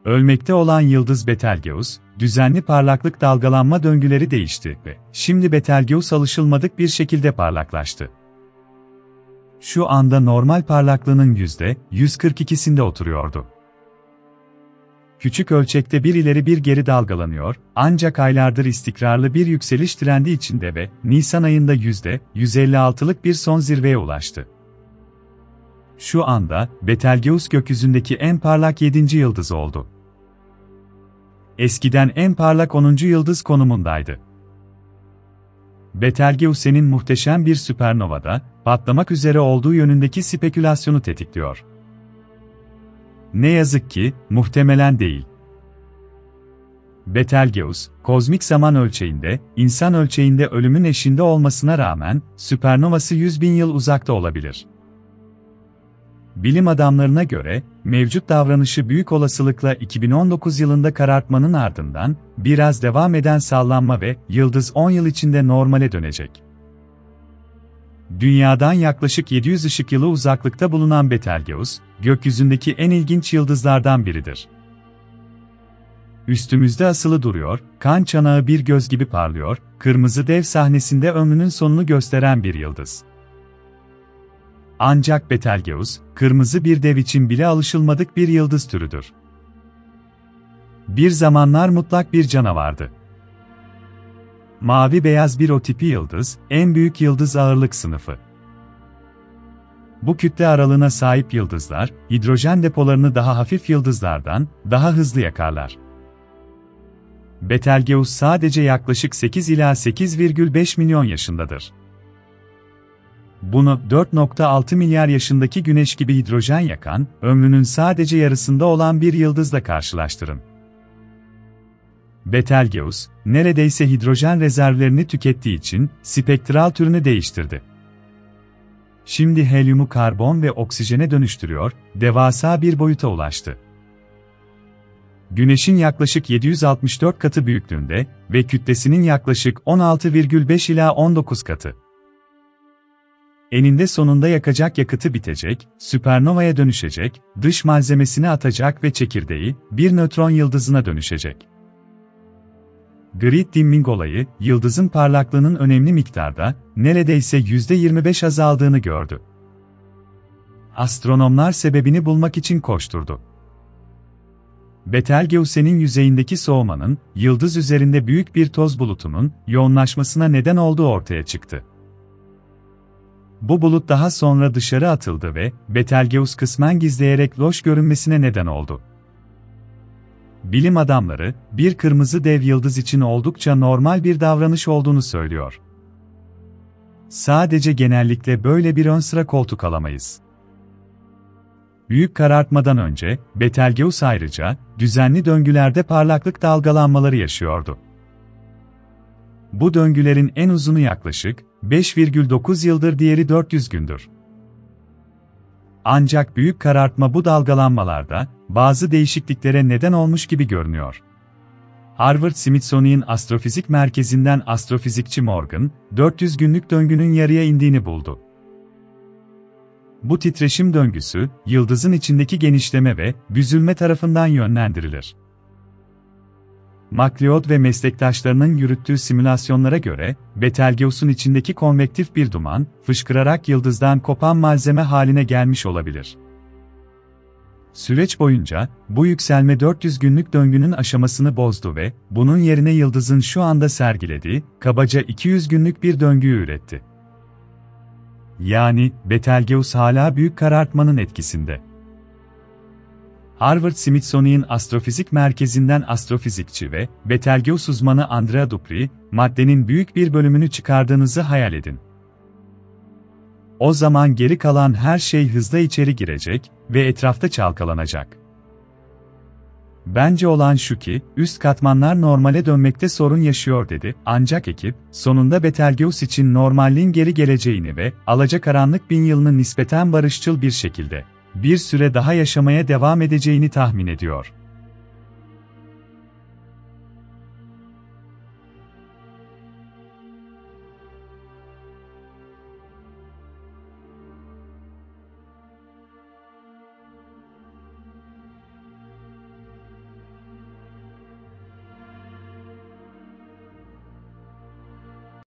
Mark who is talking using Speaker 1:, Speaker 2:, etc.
Speaker 1: Ölmekte olan yıldız Betelgeuse, düzenli parlaklık dalgalanma döngüleri değişti ve şimdi Betelgeuse alışılmadık bir şekilde parlaklaştı. Şu anda normal parlaklığının %142'sinde oturuyordu. Küçük ölçekte bir ileri bir geri dalgalanıyor, ancak aylardır istikrarlı bir yükseliş trendi içinde ve Nisan ayında %156'lık bir son zirveye ulaştı. Şu anda Betelgeuse gökyüzündeki en parlak 7. yıldız oldu. Eskiden en parlak 10. yıldız konumundaydı. Betelgeuse'nin muhteşem bir süpernovada patlamak üzere olduğu yönündeki spekülasyonu tetikliyor. Ne yazık ki, muhtemelen değil. Betelgeuse, kozmik zaman ölçeğinde, insan ölçeğinde ölümün eşiğinde olmasına rağmen, süpernovası 100.000 yıl uzakta olabilir. Bilim adamlarına göre, mevcut davranışı büyük olasılıkla 2019 yılında karartmanın ardından, biraz devam eden sallanma ve yıldız 10 yıl içinde normale dönecek. Dünyadan yaklaşık 700 ışık yılı uzaklıkta bulunan Betelgeuse, gökyüzündeki en ilginç yıldızlardan biridir. Üstümüzde asılı duruyor, kan çanağı bir göz gibi parlıyor, kırmızı dev sahnesinde ömrünün sonunu gösteren bir yıldız. Ancak Betelgeuse, kırmızı bir dev için bile alışılmadık bir yıldız türüdür. Bir zamanlar mutlak bir canavardı. Mavi-beyaz bir O tipi yıldız, en büyük yıldız ağırlık sınıfı. Bu kütle aralığına sahip yıldızlar, hidrojen depolarını daha hafif yıldızlardan daha hızlı yakarlar. Betelgeuse sadece yaklaşık 8 ila 8,5 milyon yaşındadır. Bunu 4,6 milyar yaşındaki Güneş gibi hidrojen yakan, ömrünün sadece yarısında olan bir yıldızla karşılaştırın. Betelgeuse, neredeyse hidrojen rezervlerini tükettiği için spektral türünü değiştirdi. Şimdi helyumu karbon ve oksijene dönüştürüyor, devasa bir boyuta ulaştı. Güneş'in yaklaşık 764 katı büyüklüğünde ve kütlesinin yaklaşık 16,5 ila 19 katı. Eninde sonunda yakacak yakıtı bitecek, süpernovaya dönüşecek, dış malzemesini atacak ve çekirdeği bir nötron yıldızına dönüşecek. Grid dimming olayı, yıldızın parlaklığının önemli miktarda, neredeyse %25 azaldığını gördü. Astronomlar sebebini bulmak için koşturdu. Betelgeuse'nin yüzeyindeki soğumanın, yıldız üzerinde büyük bir toz bulutunun yoğunlaşmasına neden olduğu ortaya çıktı. Bu bulut daha sonra dışarı atıldı ve Betelgeuse kısmen gizleyerek loş görünmesine neden oldu. Bilim adamları, bir kırmızı dev yıldız için oldukça normal bir davranış olduğunu söylüyor. Sadece genellikle böyle bir ön sıra koltuk alamayız. Büyük karartmadan önce, Betelgeuse ayrıca, düzenli döngülerde parlaklık dalgalanmaları yaşıyordu. Bu döngülerin en uzunu yaklaşık 5,9 yıldır, diğeri 400 gündür. Ancak büyük karartma bu dalgalanmalarda bazı değişikliklere neden olmuş gibi görünüyor. Harvard-Smithsonian Astrofizik Merkezi'nden astrofizikçi Morgan, 400 günlük döngünün yarıya indiğini buldu. Bu titreşim döngüsü, yıldızın içindeki genişleme ve büzülme tarafından yönlendirilir. MacLeod ve meslektaşlarının yürüttüğü simülasyonlara göre, Betelgeuse'un içindeki konvektif bir duman, fışkırarak yıldızdan kopan malzeme haline gelmiş olabilir. Süreç boyunca, bu yükselme 400 günlük döngünün aşamasını bozdu ve, bunun yerine yıldızın şu anda sergilediği, kabaca 200 günlük bir döngüyü üretti. Yani, Betelgeuse hala büyük karartmanın etkisinde. Harvard-Smithsonian Astrofizik Merkezi'nden astrofizikçi ve Betelgeuse uzmanı Andrea Dupri, maddenin büyük bir bölümünü çıkardığınızı hayal edin. O zaman geri kalan her şey hızla içeri girecek ve etrafta çalkalanacak. Bence olan şu ki, üst katmanlar normale dönmekte sorun yaşıyor dedi, ancak ekip, sonunda Betelgeuse için normalliğin geri geleceğini ve alacakaranlık 1000 yılını nispeten barışçıl bir şekilde bir süre daha yaşamaya devam edeceğini tahmin ediyor.